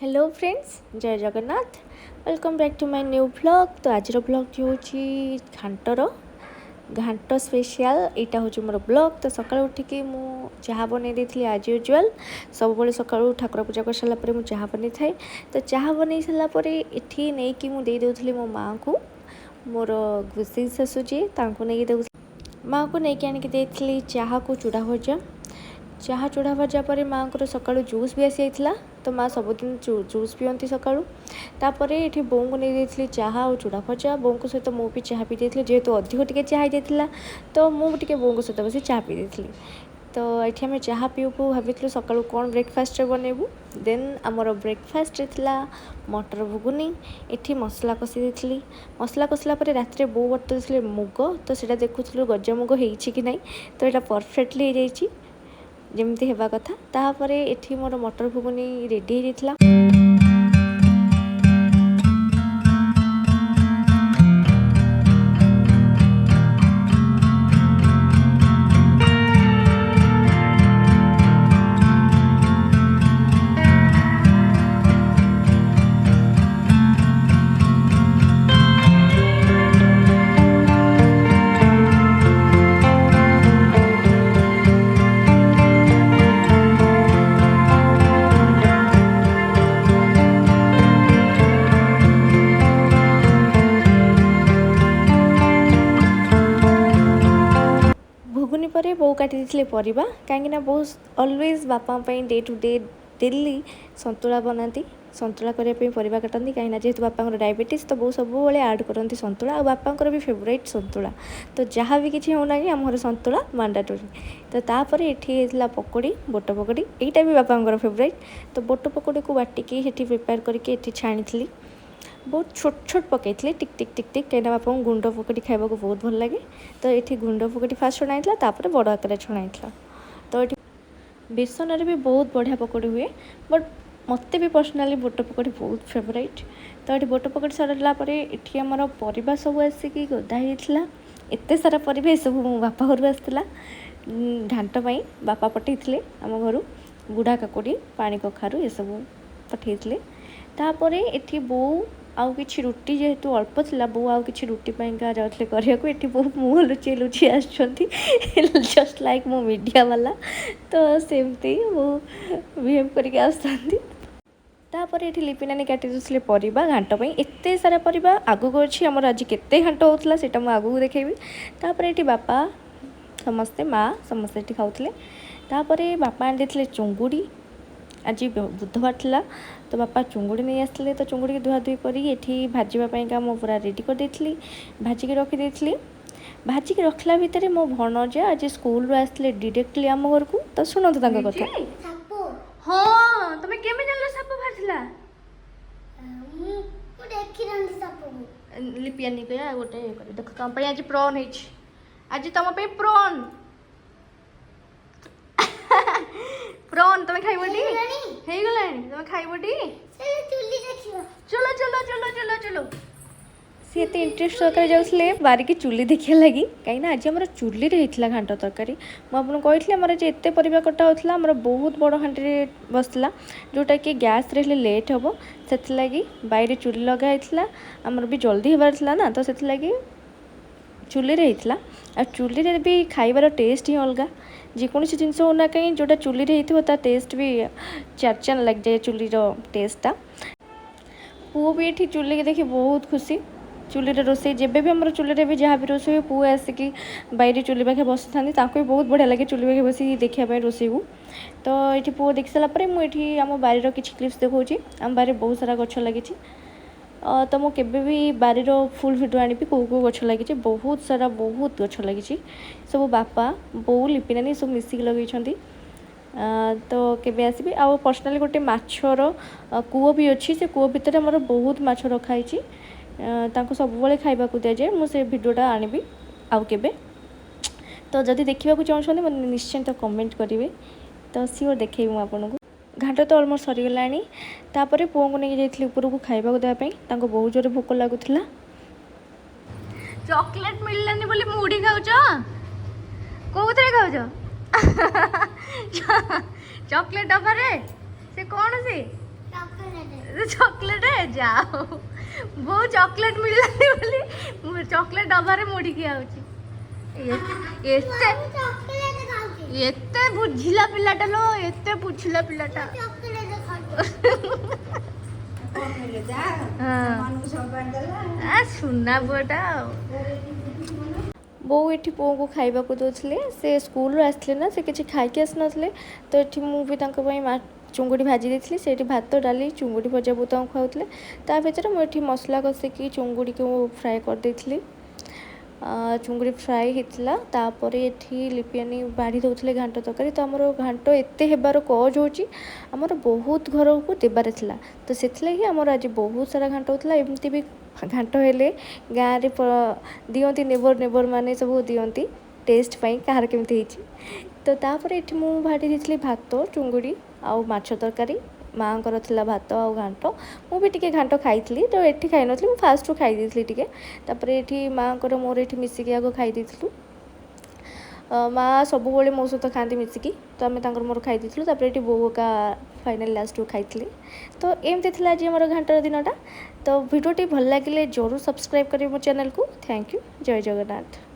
Hello friends, जय Jagannath. Welcome back to my new vlog. तो आज व्लॉग हूँ घाटर घाट स्पेशल। यहाँ हूँ मोर ब्लॉग। तो सकाल उठिकी मु चाहा बन दी आज यूजुआल सब सकालू ठाकुर पूजा कर सारापर मुझे चाहा बन थाए। तो चाहा बन सारापर ये नहीं कि मुझे देदे मो माँ को मोर गुसी शाशु जी नहीं दे माँ को लेकिन आनिक देती चाहा को चूड़ा भजा। चाहा चूड़ा भजा पर माँ को सका जूस भी आसी जाता। तो माँ सबुदिन जूस पिंती सका। तापर ये बों को नहीं देती चाहा और चूड़ा भजा। बों को सहित मु भी चाहा पी देती जेहेतु अधिक टे चाहा जाता। तो मुझे बों को सहित बस चाहा पी देती। तो ये आम चाहा पीऊ भाई सका कौन ब्रेकफास्ट बनइबू। देन आमर ब्रेकफास्ट था मटर घुगुनी। ये मसला कषि देती। मसला कषला रात बो बतुरी मुग। तो सीटा देखुलू गजमुग हो ना। तो यहाँ परफेक्टली हो जमती हेबा कथा। तापर एठी मोर मटर घुगुनी रेडी हो जाता। घुगुनी पर बो काटी परिबा कहीं बो अलवेज बापा डे टू डे डेली संतुला बनाती। संतुला करने परिबा काटती कहीं जेहेतु बापा डायबिटीज। तो बो सब ऐड करती संतुला और बापा भी फेवरेट संतुला। तो जहाँ भी किसी होना कि आम घर संतुला मांडाटोरी। तो तापर ये पकोड़ी बोट पकोड़ी यहीटा भी बापा फेवरेट। तो बोट पकोड़ी को बाटिकी प्रिपेयर करके छाणी बहुत छोट छोट पकई टिक टिक टिक टिक कहीं बापा गुंड पकोड़ी खावा को बहुत भल लगे। तो ये गुंड पकोड़ी फास्ट छणाई तापर बड़ आकार छणाई। तो ये बेसन भी बहुत बढ़िया पकोड़ी हुए। बट मत भी पर्सनाली बोट पकोड़ी बहुत फेवरेट। तो ये बोट पकोड़ी सरला ये आमर परिबा सब आसिक गदा होता। एत सारा परिबा ये सब मो बापा घर आसाला घाट पाई बापा पठे आम घर बुढ़ा काकुड़ी पानी कखारू ये सब पठे। तापर ये बो आउ कि रुटी जेहेतु अल्प था बो आउ कि रुटी जाते करने ये बो मुँह लुचे लुचे जस्ट लाइक मो मीडिया वाला। तो सेमती वो बिहेव करके आसती। तापर ये लिपिनानी काटी दूसरे परिबा घाट पर एत सारा परिबा आगू अच्छी आमर आज केते घाट होता से आगू देखेबी। तापर ये बापा समस्ते माँ समस्ते खाऊले। तापर बापा आनी देते चुंगुड़ी। आज बुधवार था। तो बापा चुंगुड़ी नहीं आसते। तो चुंगुड़ी धुआ धुई कर भाजवाई मो पूरा रेडी कर देती भाजिक रखी। भाजिक रखला भितर मो भणजा आज स्कूल रू आसते डायरेक्टली आम घर को। तो शुणु कथा। हाँ तुम केमे जानलो साप बाहरला लिपियानी कया गोटे देख तुम आज प्रॉन है। आज तुम प्रॉन प्रॉन तुम खाइबटी हे गलानी तुम खाइबटी। चलो चलो चलो चलो चलो सी एत इंटरेस्ट तरकारी जाऊे बारिकी चुली देखा लगी कहीं आज आम चुली होता घाट तरकारी। मुझे कही आम एत परिवा कटा होता आम बहुत बड़ हाँडी बसला जोटा कि गैस रे लेट हम से लगी बैरे चुली लगाई आमर भी जल्दी हबार ना। तो से लगी चुली होता आ चुली भी खाइबार टेस्ट ही अलग। जेकोसी जिनस होना कहीं जोटा चुली होता टेस्ट भी चार लग जाए चुली टेस्टा। पुओ भी ये चुली के देखी बहुत खुशी। चुली रोसे जब भी आम चुली भी जहाँ भी रोसे पुओ आसिक बैरे चुली पाखे बसी था भी बहुत बढ़िया लगे चुली पाखे बस देखा रोसे को। तो ये पुओ देख सारापर मुझे आम बारीर किसी क्लिप्स देखा आम बारे बहुत सारा गछ लगी। तो मुझे भी बारीर फुल भिडियो आनी कौ कौ गछ लगी बहुत सारा बहुत गछ लगी सब बापा बो लिपिनानी सब मिसिक लगे। तो केबे आसबी आ पर्सनाली गोटे माछर कूओ भी अच्छी से कूओ भितर आमर बहुत माछ रखाई सब खाइबा को दि जाए मुझे भिडियोटा आनबी आउ केबे। तो जदि देखा चाहते मैं निश्चिंत कमेंट करेंगे। तो सियोर देखेबी मुझे आपको। घाट तो अलमोस्ट सरीगला। तापर पुओ को नहीं जाइए ऊपर को खाइबा देवाई बहुत जोर भोक लगुला। चॉकलेट मिललानी बोली मुड़ी खाऊच कौन खाऊच चॉकलेट डब्बा रे से कौन से ଏତେ ଚକୋଲେଟ୍ ଯାଅ ବହୁତ ଚକୋଲେଟ୍ ମିଳିଲାନି ବୋଲି ଚକୋଲେଟ୍ ଡବାରେ ମୋଡ଼ିକି ଆଉଛି। ଏତେ ଏତେ ବୁଝିଲା ପିଲାଟା ଲୋ, ଏତେ ବୁଝିଲା ପିଲାଟା। ସୁନା ପୁଅଟା ଆଉ। ବୋଉ ଏଠି ପୁଅକୁ ଖାଇବାକୁ ଦେଉଥିଲେ, ସେ ସ୍କୁଲରୁ ଆସିଥିଲେ ନା, ସେ କିଛି ଖାଇକି ଆସିନଥିଲେ, ତ ଏଠି ମୁଁ ବି ତାଙ୍କ ପାଇଁ ଚୁଙ୍ଗୁଡ଼ି ଭାଜି ଦେଇଥିଲି। ସେଇଠି ଭାତ ଡାଲି ଚୁଙ୍ଗୁଡ଼ି ଭଜା ବୋଉ ତାଙ୍କୁ ଖାଉଥିଲେ। ତା ଭିତରେ ମୁଁ ଏଠି ମସଲା କଷିକି ଚୁଙ୍ଗୁଡ଼ିକୁ ଫ୍ରାଏ କରିଦେଇଥିଲି। ଚୁଙ୍ଗୁଡ଼ି ଫ୍ରାଏ ହେଇଥିଲା। ତାପରେ ଏଠି ଲିପିଆନି ବାଢ଼ି ଦେଉଥିଲେ ଘାଣ୍ଟ ତରକାରୀ। ତ ଆମର ଘାଣ୍ଟ ଏତେ ହେବାର କଜ୍ ହେଉଛି ଆମର ବହୁତ ଘରକୁ ଦେବାର ଥିଲା, ତ ସେଥିଲାଗି ଆମର ଆଜି ବହୁତ ସାରା ଘାଣ୍ଟ ହେଉଥିଲା। ଏମିତି ବି ଘାଣ୍ଟ ହେଲେ ଗାଁରେ ଦିଅନ୍ତି, ନେବର ମାନେ ସବୁ ଦିଅନ୍ତି ଟେଷ୍ଟ ପାଇଁ କାହାର କେମିତି ହେଇଛି। ତ ତାପରେ ଏଠି ମୁଁ ଭାଡ଼ି ଦେଇଥିଲି ଭାତ ଚୁଙ୍ଗୁଡ଼ି ଆଉ ମାଛ ତରକାରୀ। ମାଆଙ୍କର ଥିଲା ଭାତ ଆଉ ଘାଣ୍ଟ, ମୁଁ ବି ଟିକେ ଘାଣ୍ଟ ଖାଇଥିଲି, ତ ଏଠି ଖାଇନଥିଲି, ମୁଁ ଫାଷ୍ଟରୁ ଖାଇ ଦେଇଥିଲି ଟିକେ। ତାପରେ ଏଠି ମାଆଙ୍କର ମୋର ଏଠି ମିଶିକି ଆଗ ଖାଇ ଦେଇଥିଲୁ। ମାଆ ସବୁବେଳେ ମୋ ସହିତ ଖାଆନ୍ତି ମିଶିକି, ତ ଆମେ ତାଙ୍କର ମୋର ଖାଇ ଦେଇଥିଲୁ। ତାପରେ ଏଠି ବୋଉ ଏକା ଫାଇନାଲ୍ ଲାଷ୍ଟକୁ ଖାଇଥିଲି। ତ ଏମିତି ଥିଲା ଆଜି ଆମର ଘାଣ୍ଟର ଦିନଟା। ତ ଭିଡ଼ିଓଟି ଭଲ ଲାଗିଲେ ଜରୁର ସବସ୍କ୍ରାଇବ୍ କରିବେ ମୋ ଚ୍ୟାନେଲକୁ। Thank you. ଜୟ ଜଗନ୍ନାଥ।